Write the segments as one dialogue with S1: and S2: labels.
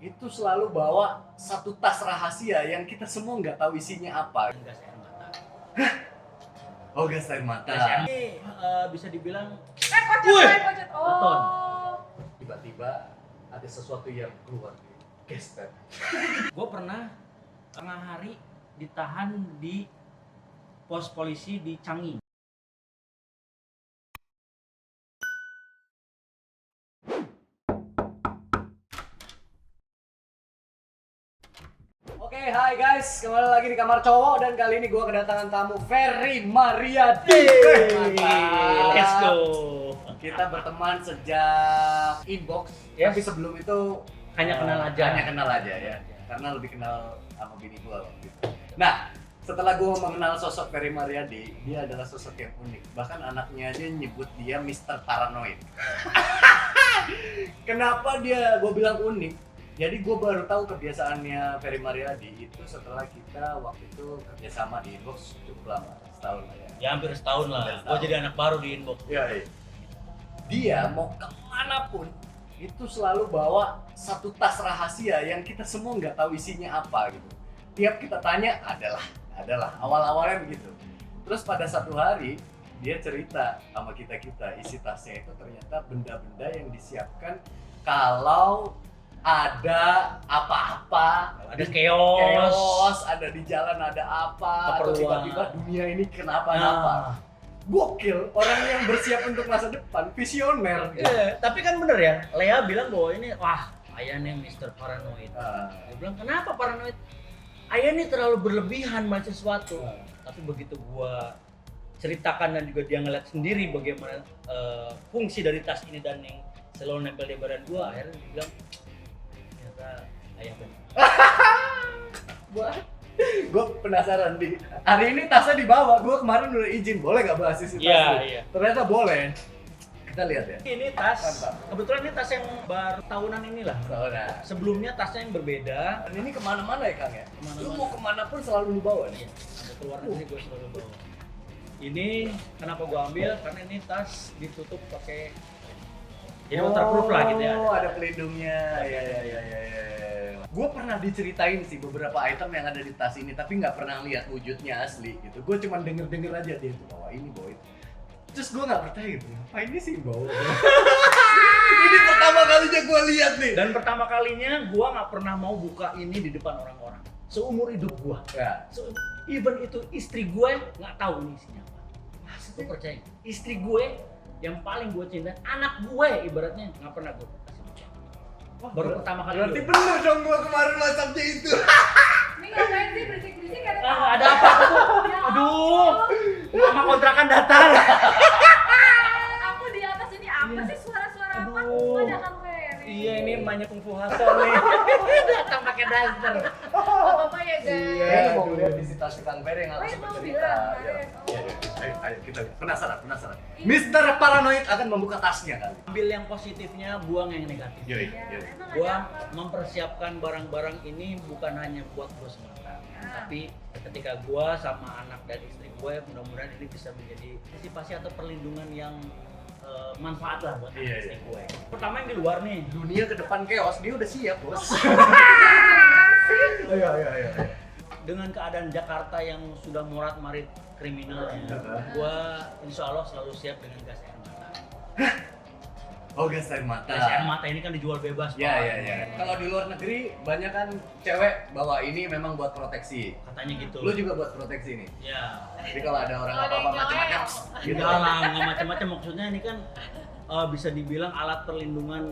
S1: itu selalu bawa satu tas rahasia yang kita semua nggak tahu isinya apa.
S2: Gas air mata.
S1: Oh, gas air mata.
S2: Gas air ini bisa dibilang
S3: Kocet.
S2: Beton.
S1: Tiba-tiba ada sesuatu yang keluar dari gesper.
S2: Gue pernah tengah hari ditahan di pos polisi di Changi.
S1: Oke, hai guys, kembali lagi di kamar cowok dan kali ini gue kedatangan tamu Ferry Mariadi. Mantap.
S2: Let's go.
S1: Kita berteman sejak inbox,
S2: Yes.
S1: tapi sebelum itu
S2: Hanya kenal aja.
S1: Hanya kenal aja ya, karena lebih kenal sama bini gue gitu. Nah, setelah gue mengenal sosok Ferry Mariadi, dia adalah sosok yang unik. Bahkan anaknya aja nyebut dia Mr. Paranoid. Kenapa gue bilang unik? Jadi gue baru tahu kebiasaannya Ferry Mariadi itu setelah kita waktu itu kerjasama di inbox cukup lama, setahun lah ya.
S2: Ya hampir setahun lah. Gue jadi anak baru di inbox.
S1: Iya. Dia mau kemanapun itu selalu bawa satu tas rahasia yang kita semua nggak tahu isinya apa gitu. Tiap kita tanya adalah awal-awalnya begitu. Terus pada satu hari dia cerita sama kita isi tasnya itu ternyata benda-benda yang disiapkan kalau ada apa-apa,
S2: Ada chaos.
S1: ada di jalan ada apa, atau
S2: Keperluan.
S1: tiba-tiba dunia ini kenapa-napa. Gokil, orang yang bersiap untuk masa depan, visioner.
S2: Tapi kan bener ya, Lea bilang bahwa ini, wah, ayah nih Mr. Paranoid. Dia bilang, kenapa paranoid? Ayah nih terlalu berlebihan melihat sesuatu. Tapi begitu gua ceritakan dan juga dia ngeliat sendiri bagaimana fungsi dari tas ini dan yang selalu nempel di badan gua, akhirnya dia bilang, ternyata ayah benar.
S1: Gue penasaran di hari ini tasnya dibawa. Gue kemarin udah izin, boleh gak bahas isi tas?
S2: Iya.
S1: Ternyata boleh. Kita lihat ya.
S2: Ini tas,
S1: Mantap.
S2: kebetulan ini tas yang baru tahunan inilah.
S1: Nah,
S2: Sebelumnya tasnya yang berbeda.
S1: dan ini kemana-mana ya Kang ya?
S2: Kemana-mana.
S1: Lu mau kemana pun selalu lu bawa nih.
S2: Iya, ada keluar negeri gue selalu bawa. Ini kenapa gue ambil? Karena ini tas ditutup pakai jadi waterproof lah gitu ya.
S1: Oh, ada pelindungnya. Ya. Gue pernah diceritain sih beberapa item yang ada di tas ini, tapi nggak pernah lihat wujudnya asli gitu. Gue cuma denger aja dia tuh bawa ini, bawa itu. Terus gue nggak percaya gitu, apa ini sih bawa? Ini pertama kalinya gue lihat nih.
S2: Dan pertama kalinya gue nggak pernah mau buka ini di depan orang-orang. Seumur hidup gue.
S1: Ya.
S2: Even itu istri gue nggak tahu ini isinya apa. Gue percaya. Istri gue yang paling gue cinta, anak gue ibaratnya nggak pernah gue kasih buka. Baru pertama kali.
S1: Berarti
S2: dulu.
S1: bener dong gue kemarin WhatsAppnya itu.
S3: Ini ngapain sih berisik-berisik ada
S2: Ada apa tuh? Aduh, mama kontrakan datang.
S3: Aku di atas ini apa sih suara-suara apa?
S2: Aduh.
S3: Ada Kang Ferry.
S2: Iya ini emaknya Kung Fu Hasan nih. Datang pakai daster.
S3: Apa ya guys?
S1: Iya, mau lihat isi tas Kang Ferry yang aku
S3: Oh,
S1: sempat
S3: mau
S1: cerita.
S3: bilang,
S1: Iya.
S3: Karen.
S1: Ayo kita lihat. Penasaran. Mr. Paranoid akan membuka tasnya kali.
S2: Ambil yang positifnya, buang yang negatif.
S1: Yoi.
S3: Emang ada
S2: Gua
S3: apa?
S2: mempersiapkan barang-barang ini bukan hanya buat gua semata, tapi ketika gua sama anak dan istri gue, mudah-mudahan ini bisa menjadi antisipasi atau perlindungan yang manfaat lah buat anak
S1: Iya,
S2: istri
S1: iya.
S2: gue. Pertama yang di luar nih,
S1: Dunia ke depan chaos, dia udah siap, Bos. Ayo.
S2: dengan keadaan Jakarta yang sudah morat-marit kriminalnya, gua insya Allah selalu siap dengan gas air mata.
S1: Oh, gas air mata.
S2: Gas air mata ini kan dijual bebas, Pak.
S1: Ya. Kalau di luar negeri banyak kan cewek bawa ini memang buat proteksi.
S2: Katanya gitu.
S1: Lu juga buat proteksi nih.
S2: Ya.
S1: Jadi kalau ada orang
S3: Kalau ada
S1: apa-apa
S3: yang
S1: macam-macam
S3: nyoel.
S1: gitu.
S2: Enggak lah, nggak macam-macam, maksudnya ini kan bisa dibilang alat perlindungan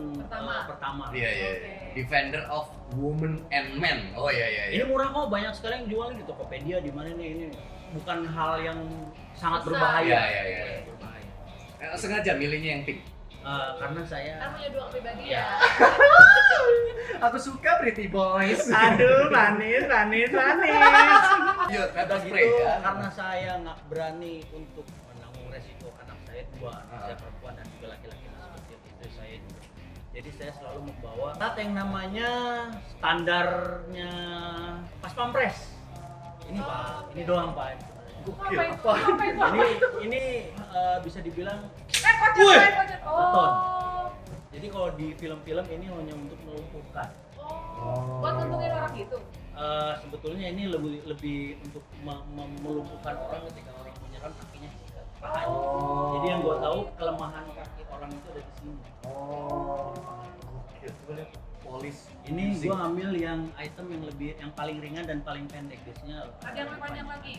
S2: pertama.
S1: Iya.
S3: Oke.
S1: Defender of women and men. Oh iya.
S2: Ini murah kok, banyak sekali yang jual di Tokopedia, di mana nih, ini bukan hal yang sangat
S3: Susah.
S2: berbahaya.
S1: Iya.
S2: Berbahaya.
S1: Sengaja milihnya yang pink.
S2: Karena saya
S3: Kan punya dua pribadi
S2: Iya.
S3: ya.
S1: Aku suka pretty boys.
S2: aduh manis.
S1: Iya,
S2: Udah
S1: pepper spray
S2: gitu,
S1: ya.
S2: karena saya nggak berani untuk menanggung resiko anak saya dua, anak saya perempuan dan juga laki-laki seperti istri saya juga. Jadi saya selalu membawa alat yang namanya standarnya pas pampres. Ini Pak, ini doang Pak.
S1: Gokil.
S3: Apa itu?
S2: Ini bisa dibilang
S3: Kocet.
S2: beton.
S3: Oh.
S2: Jadi kalau di film-film ini hanya untuk melumpuhkan.
S3: Oh.
S2: sebetulnya ini lebih untuk melumpuhkan orang ketika orang menyerang kakinya ke pahanya. Jadi yang gua tahu kelemahan kaki orang itu ada di sini.
S1: Oke, coba lihat polis.
S2: Ini gua ngambil yang item yang paling ringan dan paling pendek biasanya.
S3: Ada yang lebih panjang lagi.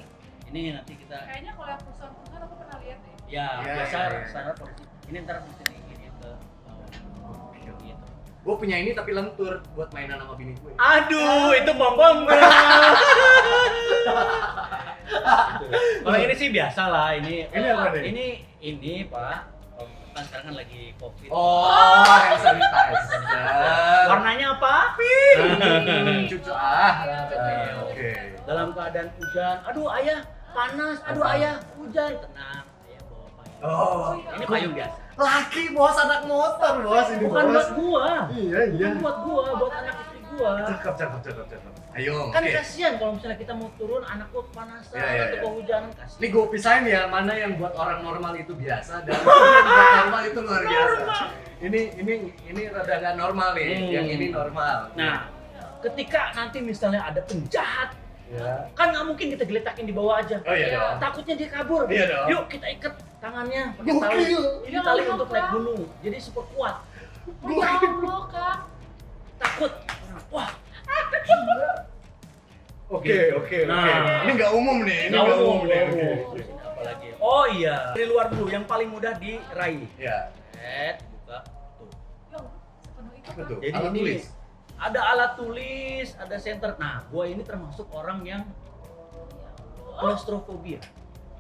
S2: Ini nanti kita
S3: Kayaknya kalau yang perusahaan aku pernah lihat deh.
S2: ya
S1: Ya,
S2: biasa
S1: ya, ya.
S2: standar polisi. Ini ntar mesti digini ke bawah. Gitu.
S1: Gue punya ini tapi lentur buat mainan sama bini gue.
S2: Aduh, itu bom. Kalau ini sih biasa lah, ini
S1: Ini apa nih?
S2: Ini Pak. Kan sekarang kan lagi Covid.
S1: Oh, hand sanitizer.
S2: Warnanya apa?
S1: Cucu Oke.
S2: Dalam keadaan hujan. Aduh, ayah panas. Aduh, ayah hujan. Tenang, ayah bawa payung.
S1: Oh,
S2: Ini payung biasa.
S1: laki bos anak motor bos ini
S2: Bukan buat
S1: bos.
S2: gua.
S1: Iya iya.
S2: Bukan buat gua, buat anak istri gua.
S1: Cakep. Ayo.
S2: Kan
S1: oke.
S2: kasihan kalau misalnya kita mau turun, anak gua kepanasan
S1: Iya.
S2: atau kehujanan, kasihan.
S1: Ini gue pisahin ya, mana yang buat orang normal itu biasa dan yang buat normal itu luar biasa. Ini rada nggak normal nih, yang ini normal.
S2: Nah, ketika nanti misalnya ada penjahat,
S1: ya.
S2: kan nggak mungkin kita geletakin di bawah aja.
S1: Oh iya
S3: Iya.
S1: dong.
S2: Takutnya dia kabur.
S1: Iya dong.
S2: Yuk kita ikat tangannya pakai tali.
S1: Gokil.
S2: Ini
S3: Ya
S2: tali
S3: Allah,
S2: untuk naik
S3: Kak.
S2: gunung. Jadi super kuat.
S3: Oh, ya Allah, Kak.
S2: Takut. Wah,
S1: Oke.
S2: Nah.
S1: Ini nggak umum nih, ini
S2: nggak
S1: nggak umum
S2: umum.
S1: nih. Oke.
S2: Terus ini apa lagi? Oh iya, dari luar dulu yang paling mudah diraih.
S1: Ya.
S2: Buka tuh.
S3: Ya Allah, sepenuh itu,
S1: Apa
S3: Kak.
S1: tuh?
S2: Jadi
S1: Alat
S2: ini
S1: tulis.
S2: ada alat tulis, ada center. Nah, gua ini termasuk orang yang klaustrofobia.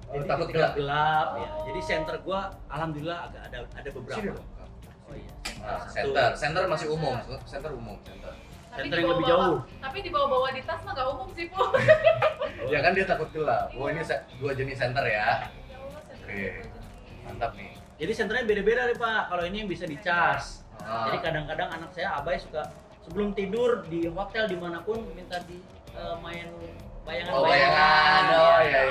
S1: Oh,
S2: Jadi
S1: takut
S2: ketika
S1: gelap.
S2: gelap ya. Jadi center gua alhamdulillah agak ada beberapa.
S1: Sini dong.
S2: Oh iya.
S1: Nah,
S2: Satu.
S1: center masih umum, center umum.
S3: Tapi
S2: Center yang lebih
S3: dibawa-bawa-
S2: jauh.
S3: Tapi dibawa-bawa di tas mah nggak umum sih, Bu.
S1: Ya kan dia takut gelap. Oh ini dua jenis center ya.
S3: Ya Allah, saya
S1: Oke. Mantap nih.
S2: Jadi senternya beda-beda nih Pak. Kalau ini yang bisa dicas.
S1: Ah.
S2: Jadi kadang-kadang anak saya Abai suka sebelum tidur di hotel dimanapun minta di main bayangan.
S1: Oh bayangan. Oh ya.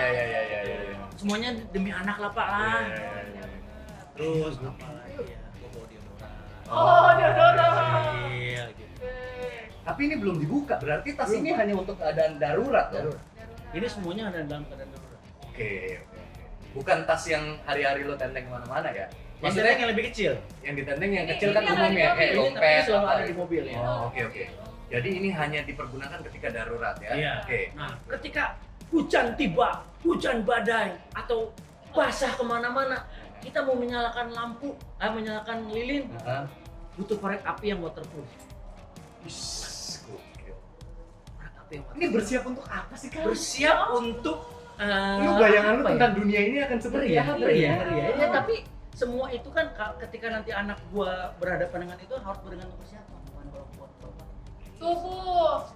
S2: Semuanya demi anak lah Pak lah.
S1: Iya.
S2: Terus apa lagi ya? Gua bawa deodoran.
S3: Oh, deodoran.
S2: Iya gitu.
S1: Tapi ini belum dibuka, berarti tas ini hanya untuk keadaan darurat dong?
S2: Ini semuanya ada dalam keadaan darurat.
S1: Oke. Bukan tas yang hari-hari lo tenteng kemana-mana ya?
S2: Maksudnya
S1: Maksudnya
S2: yang lebih kecil.
S1: yang ditenteng yang
S3: Ini-
S1: kecil kan
S3: ini yang
S1: umum
S3: ada
S1: ya,
S3: di
S1: kayak
S3: mobil.
S2: Tapi
S1: dompet.
S2: selalu
S1: apa
S2: ada
S1: ya?
S2: di mobil ya.
S1: Oh, oke. Jadi ini hanya dipergunakan ketika darurat ya?
S2: Iya.
S1: Oke.
S2: Nah, ketika hujan tiba, hujan badai atau basah kemana-mana, kita mau menyalakan lampu, menyalakan lilin,
S1: Hah?
S2: butuh korek api yang waterproof.
S1: Gokil.
S2: Korek api yang
S1: Ini bersiap untuk apa sih kan?
S2: bersiap untuk
S1: Lu bayangan lu
S2: apa ya?
S1: tentang dunia ini akan seperti
S2: Ngeri ya,
S1: apa
S2: ngeri ya,
S1: ya?
S2: ngeri ya. Ya, tapi semua itu kan ketika nanti anak gua berhadapan dengan itu harus bergantung persiapan, bukan kalau buat
S3: Tuh, Bu.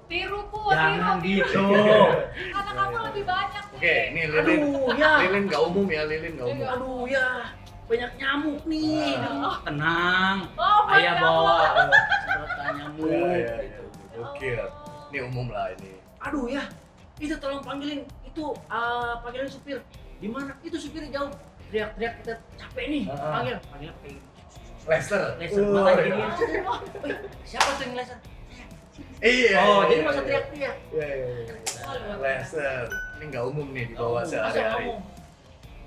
S3: Tiru, Bu.
S2: jangan
S3: tiru.
S2: gitu.
S3: Anak kamu lebih banyak nih.
S1: Oke, ini lilin.
S2: Aduh ya,
S1: Lilin nggak umum ya, lilin nggak umum.
S2: aduh ya, banyak nyamuk nih.
S1: Ah.
S2: Tenang,
S3: Oh, my
S2: ayah
S3: God.
S2: bawa sedotan nyamuk.
S1: Iya.
S2: Gitu.
S1: Gokil. Ini umum lah ini.
S2: Aduh ya, itu tolong panggilin itu panggilin supir. Di mana? Itu supirnya jauh. Teriak-teriak kita capek nih.
S1: Ah.
S2: Panggil pakai
S1: Lester.
S2: laser
S1: Oh,
S2: mata
S1: iya.
S2: gini. Siapa tuh yang laser?
S1: Iya.
S2: Oh,
S1: iya,
S2: jadi
S1: iya,
S2: masa
S1: iya.
S2: teriak-teriak.
S1: Iya.
S3: Oh, luar biasa.
S1: Lester. Ini nggak umum nih dibawa
S2: Masa
S1: sehari-hari.
S2: kamu?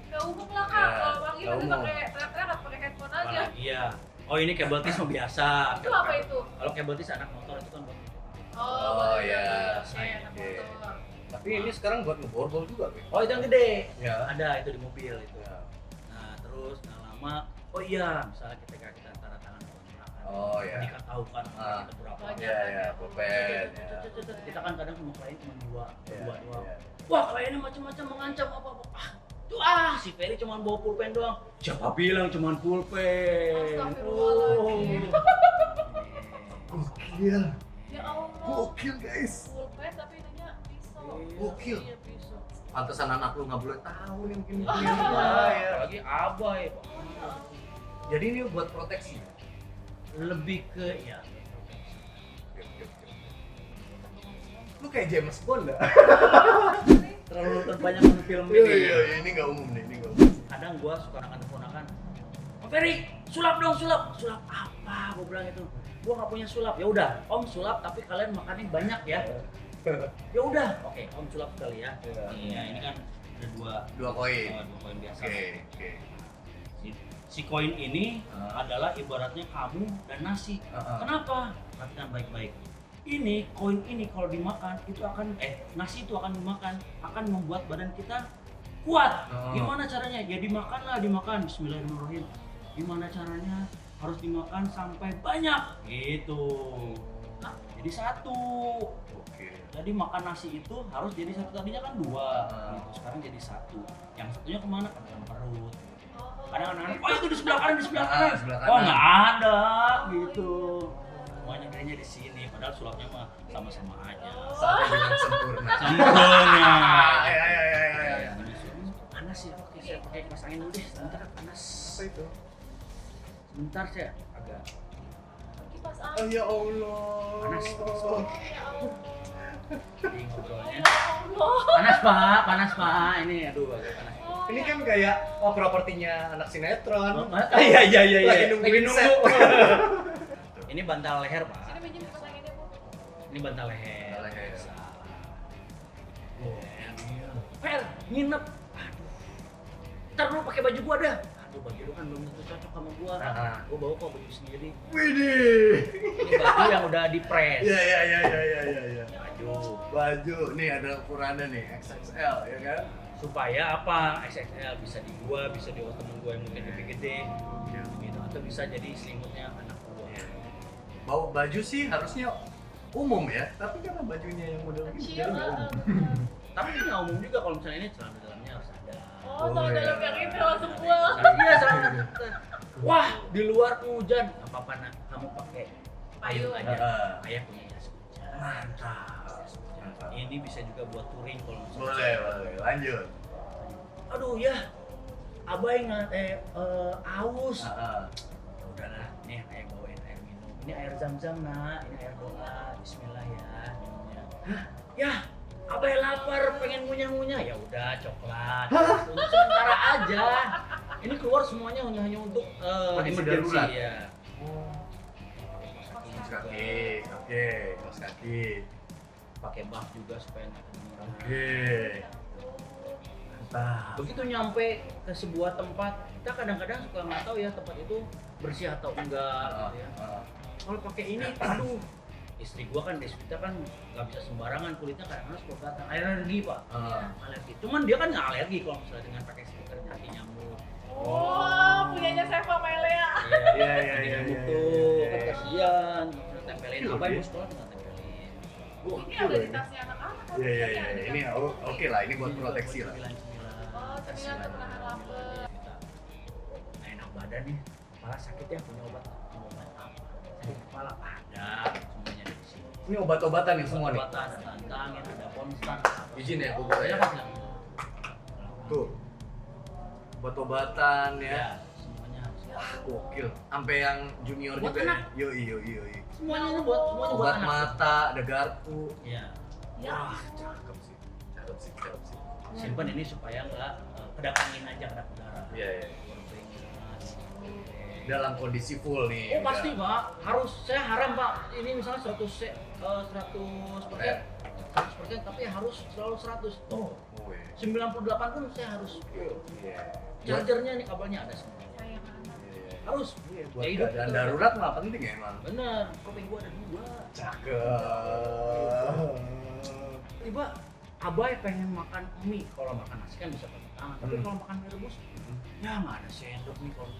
S3: Nggak umum lah, Kak.
S1: Ya,
S3: Kalau panggil
S1: nggak
S3: nanti
S1: umum.
S3: pakai teriak-teriak pakai handphone aja.
S2: Ah, iya. Oh ini kabel tis mah biasa.
S3: Itu apa itu?
S2: Kalau kabel tis anak motor itu kan buat
S1: Oh, ya.
S3: Iya, anak
S1: Oke.
S3: motor.
S1: Tapi ini sekarang buat ngeborbol juga, Be.
S2: Oh itu yang gede.
S1: Ya.
S2: Ada itu di mobil itu.
S1: Ya.
S2: Nah terus nggak lama. Oh iya, misalnya ketika kita tanda tangan kontrak.
S1: Oh, ya.
S2: Kita tahu kan
S1: Ah.
S2: kita berapa.
S3: Banyak.
S1: Iya, pulpen. Ya.
S2: Kita kan kadang sama klien cuma dua
S1: Iya,
S2: doang.
S1: iya.
S2: Wah kliennya macam-macam mengancam apa-apa. Si Ferry cuma bawa pulpen doang. Siapa bilang cuma pulpen?
S3: Astagfirullahaladzim.
S1: Gokil.
S3: Ya Allah.
S1: Gokil, guys.
S3: Pulpen tapi ininya pisau.
S1: Gokil.
S3: Iya, pisau.
S1: Pantesan anak lu nggak boleh tahu nih mungkin.
S2: Ya. Lagi abai. Pak.
S1: Jadi ini buat proteksi.
S2: Lebih ke ya.
S1: Lu kayak James Bond dah.
S2: Terlalu nonton banyak film ini.
S1: Ini nggak umum nih, ini nggak umum.
S2: Kadang gua suka ponakan. Om Ferry, sulap dong, sulap. Sulap apa? Gua bilang itu. Gua nggak punya sulap. Ya udah, Om sulap tapi kalian makannya banyak ya. Ya udah, oke, Om sulap sekali ya.
S1: Iya.
S2: Iya, ini kan ada
S1: Dua koin.
S2: dua koin biasa.
S1: Oke.
S2: Si koin ini
S1: Ah.
S2: adalah ibaratnya kamu dan nasi.
S1: Ah.
S2: Kenapa? Perhatikan baik-baik. Ini koin ini kalau dimakan itu akan nasi itu akan dimakan akan membuat badan kita kuat.
S1: Oh.
S2: Gimana caranya? Ya dimakan. Bismillahirrahmanirrahim. Gimana caranya? Harus dimakan sampai banyak. Gitu. Jadi satu.
S1: Oke.
S2: Jadi makan nasi itu harus jadi satu, tadinya kan dua. Gitu. Sekarang jadi satu. Yang satunya kemana? Ke dalam perut. Kadang anak-anak, oh itu di sebelah kanan, di sebelah kanan.
S1: Sebelah
S2: Oh
S1: kanan.
S2: nggak ada, gitu. Semuanya kayaknya di sini, padahal sulapnya mah sama-sama aja.
S1: Sampai dengan sempurna.
S2: Sempurna.
S1: Ya.
S2: Panas ya, oke saya pakai kipas angin dulu deh. Sebentar panas.
S1: Apa itu?
S2: Sebentar saya agak
S3: Kipas
S1: Oh
S3: angin.
S1: ya Allah.
S2: panas.
S3: Ya Allah.
S2: Jadi ngobrolnya.
S3: Ya Allah.
S2: Panas pak. Ini aduh agak panas.
S1: Ini kan kayak propertinya anak sinetron.
S2: Iya.
S1: Lagi nungguin set.
S2: Ini bantal leher
S3: Sini
S2: pak.
S3: pinjam kipas anginnya, Bu.
S2: Ini bantal leher.
S1: Bantal leher.
S2: Salah. Pel, nginep. Aduh. Ntar lu pakai baju gua dah. Aduh, baju lu kan belum tentu cocok sama gua.
S1: Ah.
S2: Gua bawa kok baju sendiri.
S1: Widih.
S2: Ini baju yang udah di press.
S1: Ya.
S2: Baju.
S1: Nih ada ukurannya nih XXL ya kan?
S2: Supaya apa? XXL bisa di gua, bisa di temen gua yang mungkin lebih gede. Gitu. Atau bisa jadi selimutnya anak gua.
S1: Bawa baju sih harusnya umum ya, tapi karena bajunya yang model gini
S3: Kecil.
S1: jadi nggak umum.
S2: Tapi kan nggak umum juga kalau misalnya ini celana dalamnya harus ada.
S3: Oh, sama
S1: iya.
S3: dalam yang ini langsung buang.
S2: Iya, celana dalam. Wah, di luar hujan. Nggak apa-apa nak, kamu pakai payung aja. Ayah punya jas hujan.
S1: Mantap.
S2: Jas hujan. Ini bisa juga buat touring kalau misalnya.
S1: Boleh, lanjut.
S2: Aduh ya, abai nggak aus.
S1: Ah.
S2: Ya udahlah, nih ayah bawain air minum. Ini air zam-zam nak, ini air doa. Bismillah ya minumnya. Ya, abai lapar, pengen ngunyah-ngunyah. Ya udah coklat. Untuk sementara aja. Ini keluar semuanya hanya untuk
S1: Kondisi
S2: emergency
S1: darurat.
S2: ya.
S1: Kaos kaki, oke, kaos kaki.
S2: Pakai buff juga supaya nggak kedengeran.
S1: Oke. Mantap.
S2: Begitu nyampe ke sebuah tempat, kita kadang-kadang suka nggak tahu ya tempat itu bersih atau enggak gitu ya. Kalau pakai ini, aduh, istri gua kan kita kan nggak bisa sembarangan, kulitnya kadang-kadang suka kelihatan alergi pak. Alergi. Cuman dia kan nggak alergi kalau misalnya dengan pakai stiker anti nyamuk.
S3: Wah, punyanya Seva Melea.
S1: Iya.
S2: Anti nyamuk tuh kan
S1: Iya.
S2: kasihan. Tempelin
S1: Iya,
S2: apa
S1: iya.
S2: ya sekolah tinggal tempelin.
S3: Ini ada di tasnya anak-anak. kan?
S1: Iya.
S3: Ada
S1: Ini
S3: di tas.
S1: oke lah, ini buat proteksi lah.
S3: Oh, cemilan untuk menahan lapar.
S2: Nah, enak badan nih, kepala sakit ya, punya obat apa? Sakit kepala ada, semuanya ada di sini.
S1: Ini obat-obatan nih semua nih.
S2: Obat-obatan, ada tantangin, ada konstan.
S1: Izin ya, gua buka ya. Tuh. Obat-obatan ya.
S2: Ya, semuanya harus.
S1: Wah, gokil. Sampai yang junior
S2: Buat
S1: juga
S2: anak.
S1: ya. Yoi.
S2: Semuanya ini buat semuanya buat
S1: Obat
S2: anak.
S1: mata, ada garpu.
S2: Ya,
S3: Ya.
S1: Wah, cakep sih.
S2: simpan ini supaya nggak kedap angin aja, kedap udara.
S1: Iya.
S2: Keluar keringat.
S1: Dalam kondisi full nih.
S2: Oh pasti pak, harus saya haram pak. Ini misalnya 100%, 100%, tapi harus selalu 100.
S1: Oh,
S2: 98 pun saya harus.
S1: Iya.
S2: Chargernya nih kabelnya ada semuanya.
S3: Sayang anak.
S2: Harus.
S1: Buat
S2: Ya, hidup
S1: keadaan
S2: itu.
S1: darurat mah penting ya emang.
S2: Bener, kopeng gua ada 2.
S1: Cakep.
S2: Tiba abai pengen makan mie, kalau makan nasi kan bisa pakai tangan, tapi
S1: Hmm.
S2: kalau makan mie rebus, ya nggak ada sendok nih kalau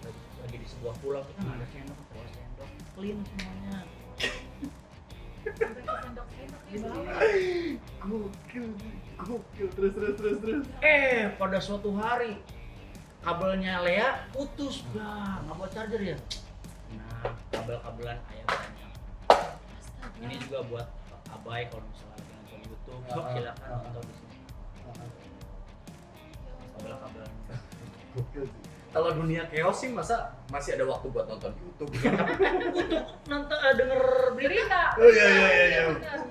S2: lagi di sebuah pulau kita nggak ada sendok, bawa sendok, clean semuanya.
S3: Sampai ke sendok-sendok di bawah.
S1: Gokil. Terus.
S2: Pada suatu hari kabelnya Lea putus, nggak bawa charger ya. Nah, kabel-kabelan ayah banyak.
S3: Astaga.
S2: Ini juga buat abai kalau misalnya lagi nonton YouTube, sok silakan nonton di sini. Kabel-kabelan.
S1: Gokil sih. Kalau dunia chaos sih masa masih ada waktu buat nonton YouTube.
S2: Untuk nonton denger berita.
S3: Berita.
S1: Oh iya.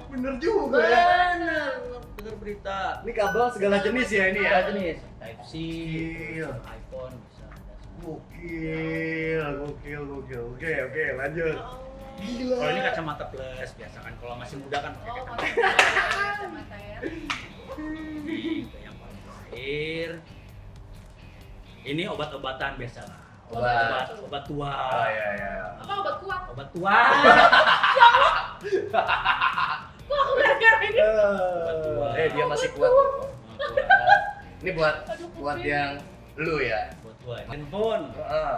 S1: Bener juga ya.
S2: Bener, denger berita.
S1: Ini kabel segala jenis ya ini ya.
S2: Segala jenis. Type C,
S1: Gokil.
S2: iPhone bisa ada semua.
S1: Gokil. Oke, lanjut. Gila.
S2: Kalau ini kacamata plus biasa kan, kalau masih muda kan pakai
S3: Oh,
S2: kacamata.
S3: masih
S2: air. Ini obat-obatan biasa lah. Obat tua.
S1: Oh iya iya.
S3: Apa obat kuat?
S2: Obat tua.
S3: Kok aku gara-gara ini?
S2: tua.
S1: Dia masih kuat. Ini buat
S3: Aduh,
S1: buat
S3: kuping.
S1: yang lu ya.
S2: Buat tua. Handphone.
S1: Heeh.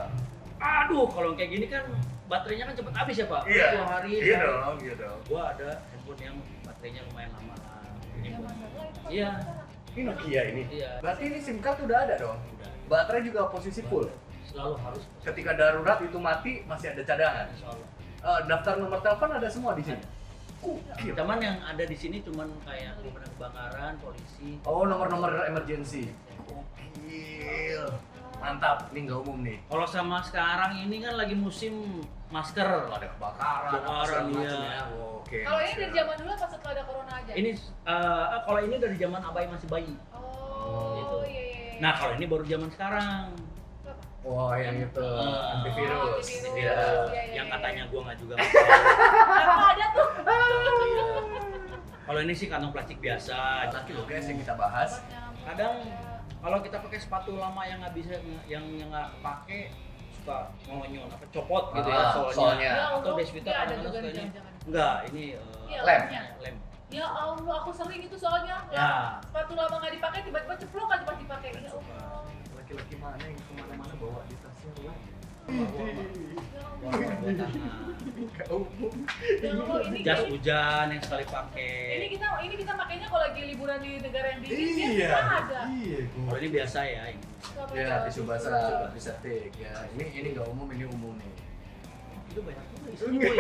S2: Aduh, kalau kayak gini kan baterainya kan cepet habis ya, Pak.
S1: Iya.
S2: 2 hari.
S1: Iya
S2: sehari.
S1: dong, iya dong.
S2: Gua ada handphone yang baterainya lumayan lama lah. Ini
S3: Zaman
S2: buat-
S3: dulu itu kan
S2: Iya.
S1: Ini Nokia ini.
S2: Iya.
S1: Berarti ini SIM card udah ada dong.
S2: Udah.
S1: Baterai juga posisi full.
S2: Selalu harus.
S1: Ketika darurat itu mati masih ada cadangan.
S2: Insya Allah.
S1: Daftar nomor telepon ada semua di sini. Gokil.
S2: Cuman yang ada di sini cuman kayak pemadam kebakaran, polisi.
S1: Oh, nomor-nomor emergency. Gokil. Mantap, ini nggak umum nih.
S2: Kalau sama sekarang ini kan lagi musim masker.
S1: Ada kebakaran, apa
S2: Kebakaran,
S1: segala
S2: iya.
S1: macam ya. Oke.
S3: Kalau ini dari zaman dulu apa setelah ada corona aja?
S2: Ini kalau ini dari zaman Abai masih bayi.
S3: Oh,
S2: Gitu.
S3: iya iya. iya.
S2: Nah, kalau ini baru zaman sekarang.
S3: Apa?
S1: Wah, yang itu antivirus.
S3: Oh, antivirus.
S1: Iya.
S3: Iya,
S2: Yang
S3: iya,
S2: katanya
S3: iya.
S2: gua nggak juga.
S3: Apa ada tuh?
S2: Iya. Kalau ini sih kantong plastik biasa.
S1: Nanti lo guys yang kita bahas.
S3: Obat nyamuk.
S2: Kadang kalau kita pakai sepatu lama yang nggak bisa, yang nggak pakai suka ngonyon apa copot gitu ya soalnya.
S1: soalnya.
S3: Ya
S2: Atau
S3: Allah,
S2: Desvita
S3: iya, ada
S2: kadang-kadang
S3: juga
S2: sukanya.
S3: jangan-jangan.
S2: Enggak, ini
S3: Iya,
S1: lem.
S3: lemnya.
S2: lem.
S3: Ya Allah, aku sering itu soalnya.
S2: Ya.
S3: Sepatu lama nggak dipakai, tiba-tiba ceplok aja pas dipakai. Ya Allah.
S1: Laki-laki mana yang kemana-mana bawa di tasnya lem?
S3: Ya Allah.
S1: Nggak umum.
S3: Ya Allah, ini
S2: Jas
S3: ini-
S2: hujan yang sekali
S3: ini
S2: pakai.
S3: kita makainya kalau lagi liburan di negara yang dingin
S1: Iya.
S3: dia ada.
S1: Iya.
S2: Kalau ini biasa ya ini.
S3: Nggak
S1: Ya,
S3: pakai
S1: tisu
S3: tisu.
S1: basah, bisa tik ya. Ini nggak umum, ini umum nih.
S2: Itu banyak juga isinya. Boy.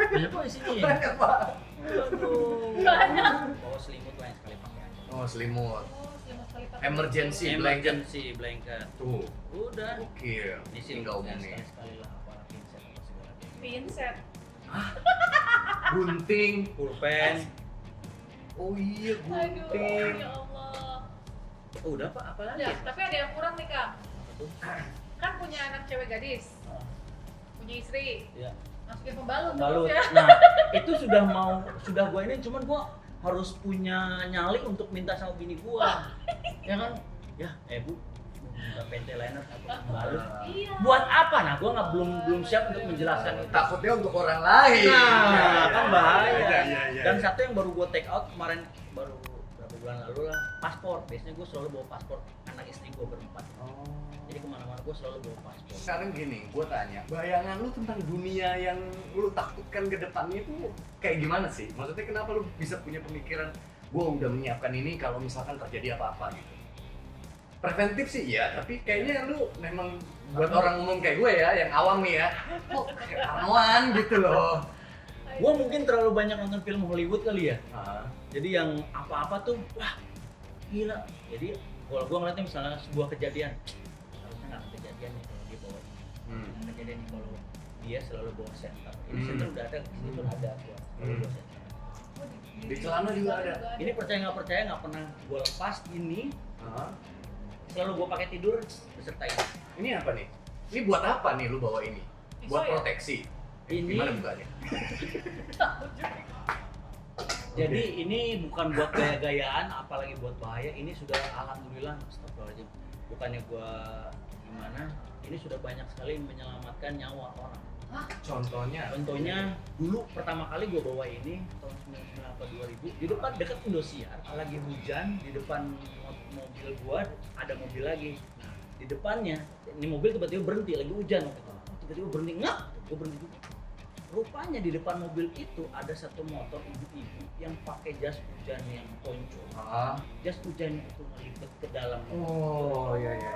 S2: Banyak juga isinya. Ya?
S1: Banyak pak.
S2: Aduh.
S3: Banyak.
S2: Bawa selimut lah yang sekali pakai aja.
S1: Oh selimut.
S3: Oh, selimut sekali pakai.
S1: Emergency blanket.
S2: Emergency blanket.
S1: Tuh.
S2: Udah.
S1: Gokil.
S2: Ini sih
S1: Ini nggak umum nih.
S2: Sekali lah apa pinset apa segala macam.
S3: Pinset.
S1: Gunting.
S2: Pulpen.
S1: Oh iya
S3: Aduh,
S1: gunting.
S3: ya Allah.
S2: Udah Pak, apa lagi?
S3: Udah, tapi ada yang kurang nih Kang.
S2: Apa tuh?
S3: Kan punya anak cewek gadis,
S2: Ah,
S3: punya istri,
S2: Ya.
S3: masukin pembalut,
S2: Balut.
S3: terus ya.
S2: Nah, itu sudah gua ini cuman gua harus punya nyali untuk minta sama bini gua. Ya kan? Ya, Bu, minta panty liner atau balut.
S3: Iya.
S2: Buat apa? Nah, gua belum siap untuk menjelaskan itu.
S1: Takutnya untuk orang lain.
S2: Nah, kan bahaya.
S1: Iya, iya, iya.
S2: Dan satu yang baru gua take out kemarin baru berapa bulan lalu lah, paspor. Biasanya gua selalu bawa paspor anak istri gua berempat.
S1: Oh.
S2: Jadi kemana-mana gua selalu bawa paspor.
S1: Sekarang gini, gue tanya, bayangan lu tentang dunia yang lu takutkan ke depannya itu kayak gimana sih? Maksudnya kenapa lu bisa punya pemikiran, gue udah menyiapkan ini kalau misalkan terjadi apa-apa gitu? Preventif sih iya, tapi kayaknya lu memang buat orang umum kayak gue ya, yang awam nih ya, kok kayak parnoan gitu loh.
S2: Gua mungkin terlalu banyak nonton film Hollywood kali ya.
S1: Ah,
S2: Jadi yang apa-apa tuh, wah gila. Jadi kalau gua ngeliatnya misalnya sebuah kejadian, harusnya nggak kejadian nih kalau dia bawa ini. Nggak kejadian nih kalau dia selalu bawa center. Ini center udah ada, di sini pun ada gua selalu bawa center.
S1: Di celana juga ada.
S2: Ini percaya nggak pernah gua lepas ini,
S1: Ah.
S2: selalu gua pakai tidur beserta ini.
S1: Ini apa nih? Ini buat apa nih lu bawa ini? Buat
S3: Pisau ya?
S1: proteksi.
S2: Ini
S1: Gimana bukanya?
S2: jadi ini bukan buat gaya-gayaan, apalagi buat bahaya. Ini sudah alhamdulillah, astagfirullahaladzim. Bukannya gua gimana, ini sudah banyak sekali menyelamatkan nyawa orang.
S1: Contohnya?
S2: Contohnya dulu pertama kali gua bawa ini tahun 99 atau 2000 di depan dekat Indosiar, lagi hujan, di depan mobil gua ada mobil lagi. Nah, di depannya ini mobil tiba-tiba berhenti, lagi hujan waktu itu. Tiba-tiba berhenti, nggak, gua berhenti juga. Rupanya di depan mobil itu ada satu motor ibu-ibu yang pakai jas hujan yang ponco.
S1: Ah.
S2: Jas hujannya itu ngelipet ke dalam
S1: Oh iya iya.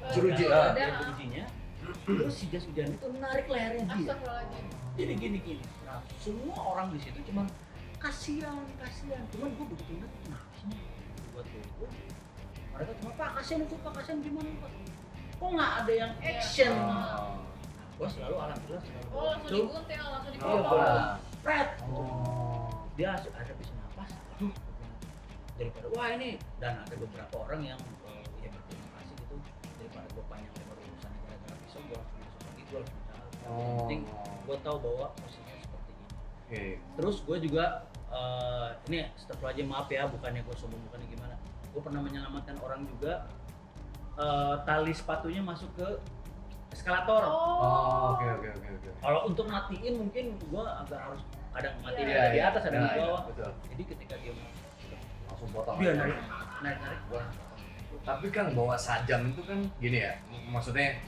S2: jeruji,
S1: Jeruji, ah.
S2: jerujinya. Terus si jas hujan itu narik lehernya dia.
S3: Astagfirullahaladzim.
S2: Jadi gini. Nah, semua orang di situ cuman kasihan. Cuman gue begitu ingat, nah sini buat gue. Mereka cuma Pak kasihan gimana Pak? Kok nggak ada yang action?
S1: Oh.
S2: Gue selalu alhamdulillah selalu
S3: Oh, langsung
S2: itu.
S3: digunting, langsung
S2: Iya,
S3: dipotong.
S2: Bang. Pret.
S1: Oh.
S2: Dia ada bisa napas. Aduh. Daripada wah ini, dan ada beberapa orang yang ya berterima kasih gitu, daripada gue panjang lebar urusan gara-gara pisau, gue langsung masuk lagi, gue langsung jalan. Yang penting gue tahu bahwa posisinya seperti ini.
S1: Oke.
S2: Terus gue juga ini setelah aja maaf ya, bukannya gue sombong, bukannya gimana. gue pernah menyelamatkan orang juga. Tali sepatunya masuk ke eskalator.
S1: Oh, oke.
S2: Kalau untuk matiin mungkin gue agak harus kadang matiin
S3: Iya,
S2: ada di atas ada di
S1: Iya,
S2: bawah.
S1: betul.
S2: Jadi ketika dia
S1: Langsung potong.
S2: dia
S1: aja.
S2: narik
S1: Wah. Tapi kan bawa sajam itu kan gini ya, maksudnya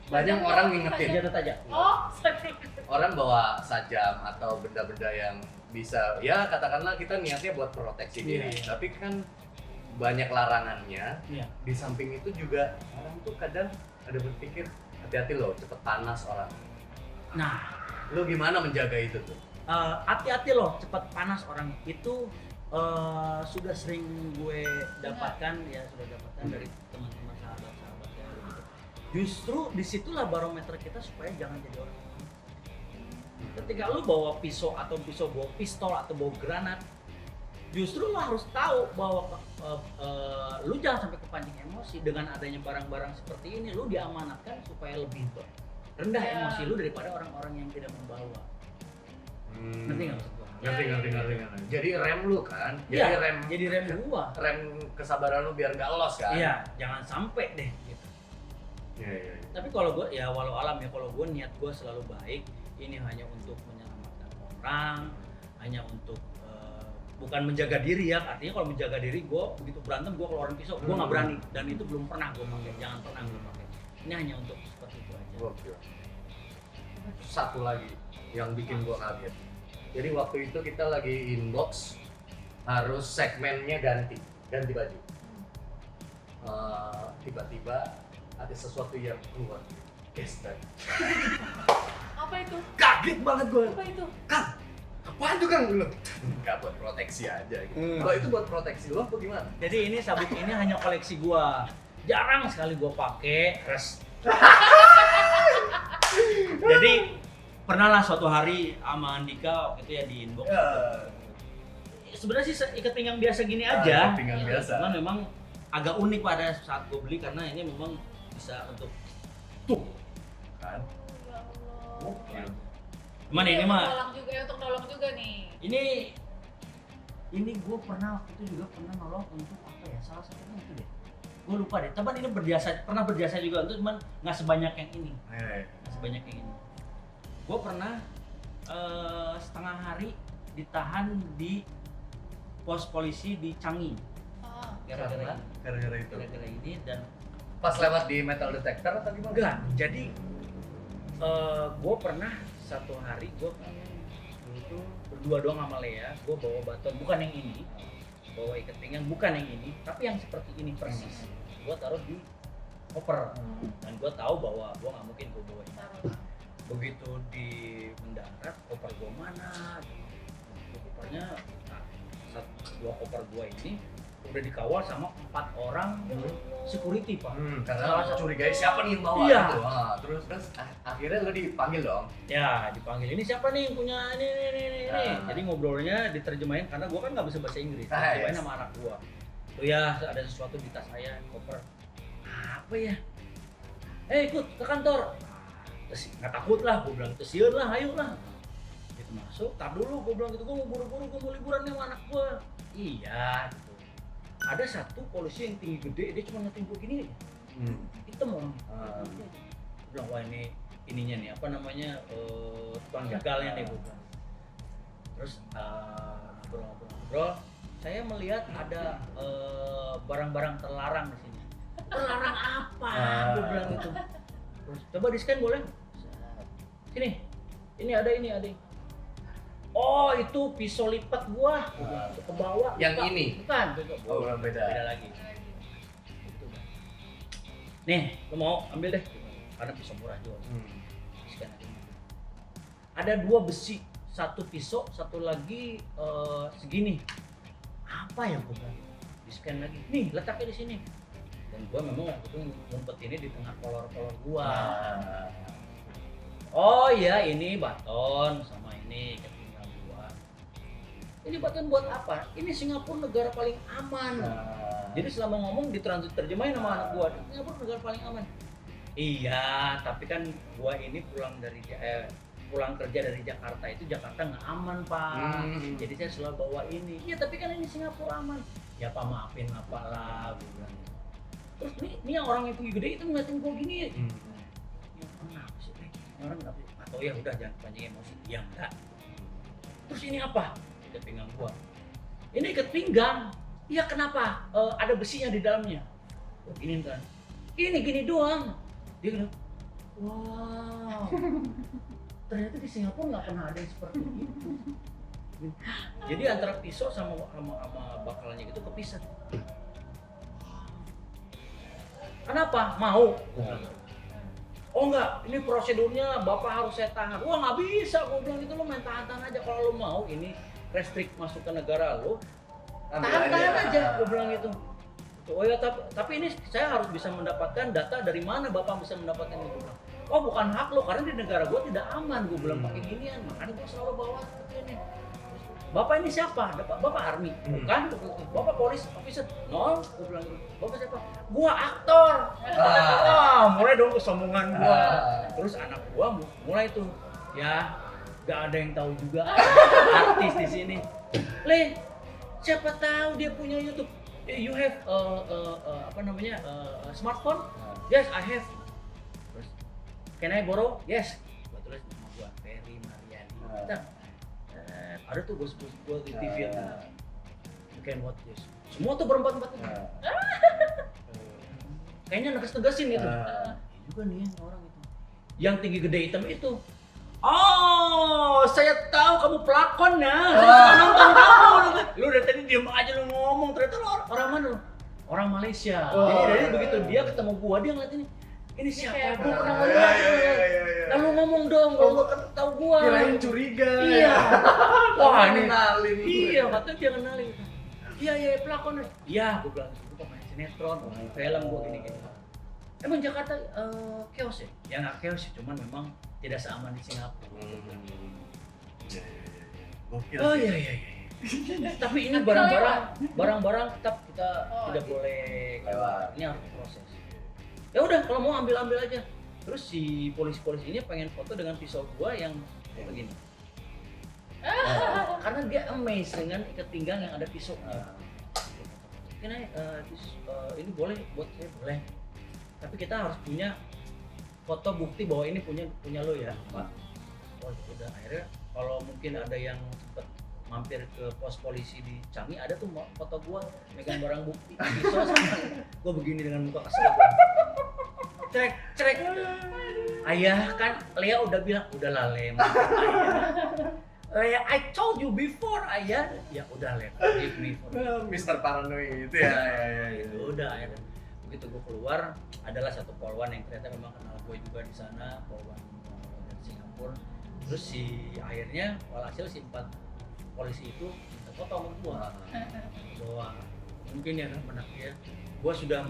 S1: banyak orang ngingetin
S2: senjata tajam.
S3: Oh, sorry.
S1: orang bawa sajam atau benda-benda yang bisa ya katakanlah kita niatnya buat proteksi diri,
S2: Iya.
S1: tapi kan banyak larangannya.
S2: Iya.
S1: Di samping itu juga orang tuh kadang ada berpikir hati-hati loh, cepet panas orang.
S2: Nah,
S1: Lo gimana menjaga itu tuh?
S2: hati-hati loh cepat panas orang itu. Sudah sering gue dapatkan dari teman-teman sahabat-sahabat yang begitu. Justru disitulah barometer kita supaya jangan jadi orang. Ketika lu bawa pisau atau bawa pistol atau bawa granat, justru lu harus tahu bahwa lu jangan sampai kepancing emosi. Dengan adanya barang-barang seperti ini, lu diamanatkan supaya lebih rendah
S3: Ya.
S2: emosi lu daripada orang-orang yang tidak membawa. Ngerti nggak maksud gua?
S1: Ngerti. Jadi rem lu kan?
S2: Iya, jadi rem gua.
S1: Rem kesabaran lu biar nggak los kan?
S2: Iya, jangan sampai deh gitu.
S1: Iya.
S2: Tapi kalau gue ya walau alam ya, kalau gue niat gue selalu baik, ini hanya untuk menyelamatkan orang, hanya untuk bukan menjaga diri ya. Artinya kalau menjaga diri gue begitu berantem gue keluarin pisau, gue nggak berani, dan itu belum pernah gue pakai, jangan pernah gue pakai. Ini hanya untuk seperti itu aja.
S1: Gokil. Satu lagi yang bikin gua kaget. Jadi waktu itu kita lagi inbox, harus segmennya ganti baju. Tiba-tiba ada sesuatu yang keluar. Gestar.
S3: Apa itu?
S1: Kaget banget gua.
S3: Apa itu?
S1: Kang, apaan tuh Kang? Lu, enggak buat proteksi aja gitu. Kalau itu buat proteksi lo apa gimana?
S2: Jadi ini sabuk ini hanya koleksi gue, jarang sekali gue pakai. Jadi pernah lah suatu hari sama Andika waktu itu ya di inbox. Sebenarnya sih ikat pinggang biasa gini aja.
S1: Ikat pinggang biasa.
S2: Cuman memang agak unik pada saat gue beli karena ini memang bisa untuk tuh
S1: Kan?
S3: Ya Allah.
S1: Gokil.
S2: Cuman ini
S3: untuk
S2: mah
S3: nolong juga, untuk nolong juga nih.
S2: ini gue pernah waktu itu juga pernah nolong untuk apa ya, salah satunya itu deh. Gue lupa deh. Tapi ini pernah berjasa juga untuk, cuman nggak sebanyak yang ini. Nggak sebanyak yang ini. Gue pernah setengah hari ditahan di pos polisi di Changi
S3: Oh.
S1: Gara-gara itu.
S2: gara-gara ini. Dan
S1: Pas lewat di metal detector atau gimana?
S2: enggak, jadi gue pernah satu hari gue dulu tuh berdua doang sama Lea, gue bawa baton, bukan yang ini, bawa ikat pinggang bukan yang ini, tapi yang seperti ini persis. Gue taruh di koper, dan gue tahu bahwa gue nggak mungkin gue bawa ini. Begitu di mendarat, koper gue mana? Kopernya, dua koper gue ini udah dikawal sama 4 orang security pak.
S1: Karena curigai siapa nih yang bawa
S2: Iya.
S1: gitu. Terus akhirnya lo dipanggil dong.
S2: Ya dipanggil, ini siapa nih yang punya ini.
S1: Ah.
S2: Jadi ngobrolnya diterjemahin karena gue kan nggak bisa bahasa Inggris.
S1: Ah,
S2: Diterjemahin
S1: yes.
S2: sama anak gue. Tuh ya ada sesuatu di tas saya, koper. Apa ya? Ikut ke kantor. Terus nggak takut lah, gue bilang tersiun lah, ayo lah. Gitu masuk, tar dulu gue bilang gitu, gue mau buru-buru, gue mau liburan nih sama anak gue. Iya gitu. Ada satu polisi yang tinggi gede, dia cuma ngatain gue gini aja. Hitam orang. Gue bilang wah ini ininya nih apa namanya tukang jagalnya nih gue bilang. Terus ngobrol-ngobrol, saya melihat ada barang-barang terlarang di sini. Terlarang apa? Gue bilang gitu. Terus coba di scan boleh? Sini, ini ada. Oh itu pisau lipat gua, ke bawah.
S1: Yang
S2: bukan.
S1: ini?
S2: Bukan.
S1: Oh, beda.
S2: Beda lagi. Itu, Bang. Nih, lo mau ambil deh, karena pisau murah juga. Scan aja. Ada 2 besi, satu pisau, satu lagi segini. Apa ya gua bilang? Di scan lagi. Nih, letaknya di sini. Dan gua memang waktu itu ngumpet ini di tengah kolor-kolor gua. Oh iya, ini baton sama ini ikat pinggang gua. Ini baton buat apa? Ini Singapura negara paling aman. Jadi selama ngomong diterjemahin sama anak gua, Singapura negara paling aman. Iya, tapi kan gua ini pulang kerja dari Jakarta itu Jakarta nggak aman pak. Jadi saya selalu bawa ini. Iya, tapi kan ini Singapura aman. ya apa maafin apalah gue bilang. Terus nih yang orang yang tinggi gede itu ngeliatin gue gini ya. Ya kenapa sih? Orang kenapa? Atau ya udah jangan pancing emosi. Ya enggak. Terus ini apa? Ikat pinggang gua. Ini ikat pinggang. Iya kenapa? Ada besinya di dalamnya. Gua giniin kan. Ini gini doang. Dia bilang, wow. Ternyata di Singapura nggak pernah ada yang seperti itu. Jadi antara pisau sama bakalannya gitu kepisah. Kenapa? Mau? Oh enggak, ini prosedurnya bapak harus saya tahan. Wah nggak bisa, gue bilang gitu, lo main tahan-tahan aja. Kalau lo mau ini restrik masuk ke negara lo, tahan-tahan aja, gue bilang gitu. Oh ya, tapi ini saya harus bisa mendapatkan data dari mana bapak bisa mendapatkan itu. Oh bukan hak lo, karena di negara gue tidak aman, gue bilang pakai ginian, makanya gue selalu bawa seperti ini. Bapak ini siapa? Bapak army? Bukan, bapak polis officer? No, gue bilang gitu. Bapak siapa? Gua aktor. Wah, mulai dong kesombongan gua. Terus anak gua mulai tuh, ya gak ada yang tahu juga artis di sini. Le, siapa tahu dia punya YouTube. You have smartphone? Yes, I have. Terus, can I borrow? Yes. Gua tulis nama gua Ferry Mariani. Ada tuh bos-bos gua di TV itu. You can watch this. Semua tuh berempat-empat. Kayaknya negas-negasin gitu. Juga nih orang itu. Yang tinggi gede hitam itu. Oh, saya tahu kamu pelakon ya. Saya nonton kamu. Lu dari tadi diem aja lu ngomong. Ternyata lu orang mana lu? Orang Malaysia. Jadi dari begitu dia ketemu gua, dia ngeliat ini. Ini siapa? Gua pernah ngeliat. Lalu ngomong dong, kalau gua kan tahu gua.
S1: Kirain curiga.
S2: Iya. Wah, ini
S1: kenalin.
S2: Iya, katanya dia kenalin. Iya, pelakon. Iya, gua bilang itu pemain sinetron, pemain film gua gini-gini. Emang Jakarta chaos ya? Ya nggak chaos sih, cuman memang tidak seaman di Singapura.
S1: Gokil
S2: Oh
S1: sih.
S2: iya. Tapi ini barang-barang tetap kita tidak boleh keluar. Ini harus proses. Ya udah, kalau mau ambil aja. Terus si polisi-polisi ini pengen foto dengan pisau gua yang begini. Karena dia amazed dengan ikat pinggang yang ada pisaunya. Ini boleh buat saya boleh. Tapi kita harus punya foto bukti bahwa ini punya lo ya, Pak. Oh udah, akhirnya kalau mungkin ada yang sempat mampir ke pos polisi di Changi, ada tuh foto gua megang barang bukti pisau sama gua begini dengan muka kesel gua. Cerek. Ayah kan Lea udah bilang udahlah Lea. Lea, I told you before ayah. Ya udah Lea, forgive me for
S1: Mr. Paranoid itu ya.
S2: itu udah akhirnya. Begitu gue keluar, adalah satu polwan yang ternyata memang kenal gue juga di sana, polwan dari Singapura. Terus akhirnya walhasil si 4 polisi itu minta foto sama gue. Bahwa mungkin ya benar ya, gue sudah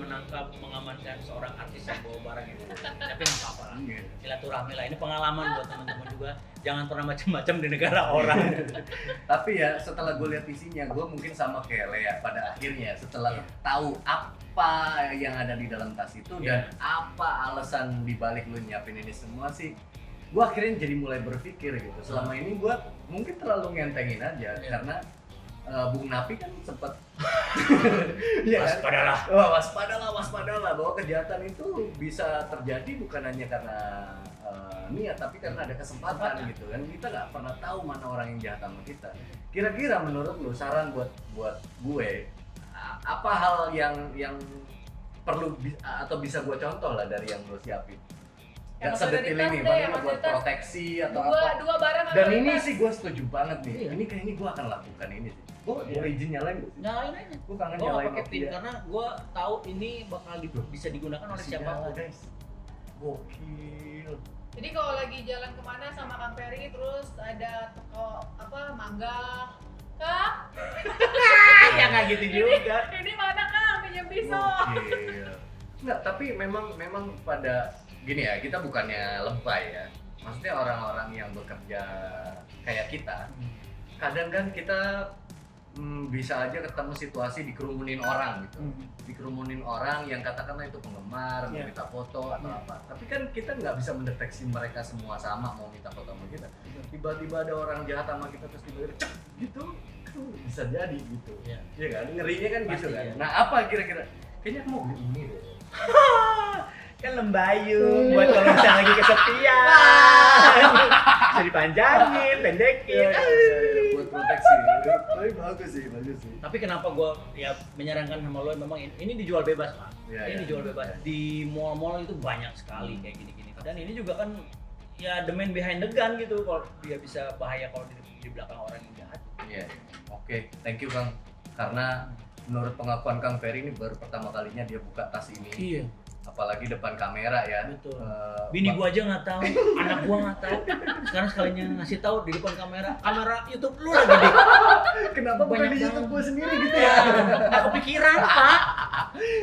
S2: mengamankan seorang artis yang bawa barang itu. Tapi nggak apa-apa lah, silaturahmi lah. Ini pengalaman buat teman-teman juga. Jangan pernah macam-macam di negara orang.
S1: Tapi ya setelah gue lihat isinya, gue mungkin sama kayak Lea pada akhirnya setelah tahu apa yang ada di dalam tas itu dan apa alasan dibalik lu nyiapin ini semua sih, gue akhirnya jadi mulai berpikir gitu. Selama ini gue mungkin terlalu ngentengin aja karena Bung Napi kan sempat waspadalah bahwa kejahatan itu bisa terjadi bukan hanya karena niat tapi karena ada kesempatan gitu kan. Kita nggak pernah tahu mana orang yang jahat sama kita. Kira-kira menurut lu saran buat gue apa hal yang perlu atau bisa gue contoh lah dari yang lu siapin? Gak sedetil ini, bagaimana buat proteksi atau apa?
S3: Dua barang.
S1: Dan ini sih gue setuju banget nih. Ini kayaknya gue akan lakukan ini sih. Gue izin nyalain gak sih?
S2: Nyalain aja.
S1: Gue kangen
S2: Gue
S1: nyalain
S2: pakai pin
S1: Nokia.
S2: karena gue tahu ini bakal bisa digunakan oleh
S1: Masih
S2: siapapun.
S1: nyala, guys. Gokil.
S3: Jadi kalau lagi jalan kemana sama Kang Ferry terus ada toko mangga, Kang?
S2: Ya nggak gitu juga.
S3: Ini mana Kang? Pinjam pisau.
S1: Gokil. Enggak, tapi memang pada gini ya, kita bukannya lebay ya. Maksudnya orang-orang yang bekerja kayak kita, kadang kan kita bisa aja ketemu situasi dikerumunin orang gitu. Dikerumunin orang yang katakanlah itu penggemar, mau minta foto atau apa. Tapi kan kita nggak bisa mendeteksi mereka semua sama mau minta foto sama kita. Tiba-tiba ada orang jahat sama kita terus tiba-tiba cek gitu. Kan tuh bisa jadi gitu.
S2: Iya.
S1: Iya kan? Ngerinya kan gitu
S2: Pasti,
S1: kan.
S2: ya.
S1: Nah, apa kira-kira? Kayaknya aku mau beli ini deh.
S2: Kan lembayung buat kalau misalnya lagi kesepian. Bisa dipanjangin, pendekin.
S1: Buat proteksi. Tapi bagus sih, bagus sih.
S2: Tapi kenapa gue ya menyarankan sama lo memang ini dijual bebas Pak.
S1: Iya,
S2: Ini
S1: iya.
S2: dijual bebas
S1: Iya.
S2: di mall-mall itu banyak sekali kayak gini-gini. Dan ini juga kan ya the man behind the gun gitu. Kalau dia bisa bahaya kalau di belakang orang yang jahat.
S1: Iya. Oke, thank you Kang. Karena menurut pengakuan Kang Ferry ini baru pertama kalinya dia buka tas ini.
S2: Iya.
S1: Apalagi depan kamera ya.
S2: Betul.
S1: Eh,
S2: Bini gua aja nggak tahu, anak gua nggak tahu. Sekarang sekalinya ngasih tahu di depan kamera YouTube lu lagi deh.
S1: Kenapa bukan
S2: Banyak
S1: di YouTube
S2: banget.
S1: gue sendiri gitu
S2: Ya,
S1: ya?
S2: nggak kepikiran Pak.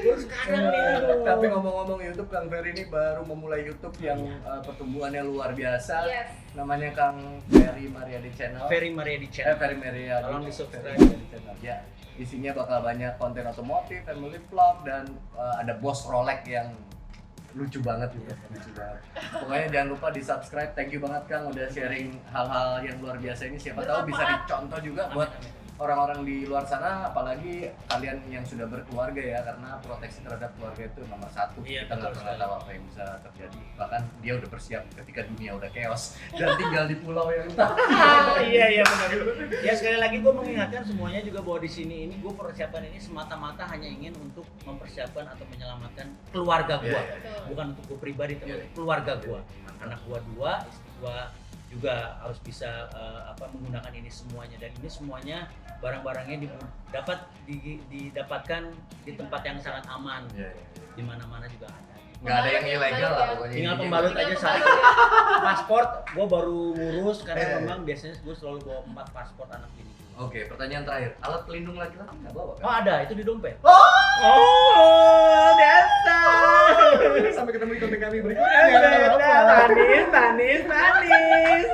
S2: Baru sekarang nih. aduh.
S1: Tapi ngomong-ngomong YouTube, Kang Ferry ini baru memulai YouTube yang pertumbuhannya luar biasa.
S3: Yes.
S1: Namanya Kang Ferry Mariadi Channel.
S2: Very Mariadi Channel.
S1: Ferry Mariadi.
S2: Tolong di-subscribe.
S1: Ferry Mariadi Channel. Ya, isinya bakal banyak konten otomotif, family vlog, dan ada bos Rolex yang lucu banget gitu, lucu banget. Pokoknya jangan lupa di subscribe. Thank you banget Kang udah sharing hal-hal yang luar biasa ini. Siapa tahu bisa dicontoh juga buat orang-orang di luar sana, apalagi kalian yang sudah berkeluarga ya, karena proteksi terhadap keluarga itu nomor satu.
S2: Iya,
S1: Kita nggak
S2: betul
S1: pernah
S2: sekali.
S1: tahu apa yang bisa terjadi. Bahkan dia udah bersiap ketika dunia udah chaos dan tinggal di pulau yang
S2: Iya benar. Ya sekali lagi gue mengingatkan semuanya juga bahwa di sini ini gue persiapan ini semata-mata hanya ingin untuk mempersiapkan atau menyelamatkan keluarga gue,
S1: Iya, iya.
S3: Betul.
S2: bukan untuk gue pribadi, tapi
S1: Iya.
S2: untuk keluarga gue. Anak gue 2, istri gue juga harus bisa menggunakan ini semuanya, dan ini semuanya barang-barangnya didapatkan di tempat yang sangat aman, di mana-mana juga ada.
S1: nggak ada yang ilegal lah pokoknya.
S2: Tinggal
S1: Intinya
S2: pembalut
S1: gitu.
S2: aja
S3: Tinggal
S2: satu.
S3: pembalut ya.
S2: Paspor gue baru ngurus karena
S1: Eh.
S2: memang biasanya gue selalu bawa 4 paspor anak bini.
S1: Oke, pertanyaan terakhir. Alat pelindung laki-laki nggak bawa
S2: Oh
S1: kan?
S2: ada, itu di dompet.
S1: Oh,
S2: dasar.
S1: Sampai ketemu di konten kami berikutnya.
S2: Manis.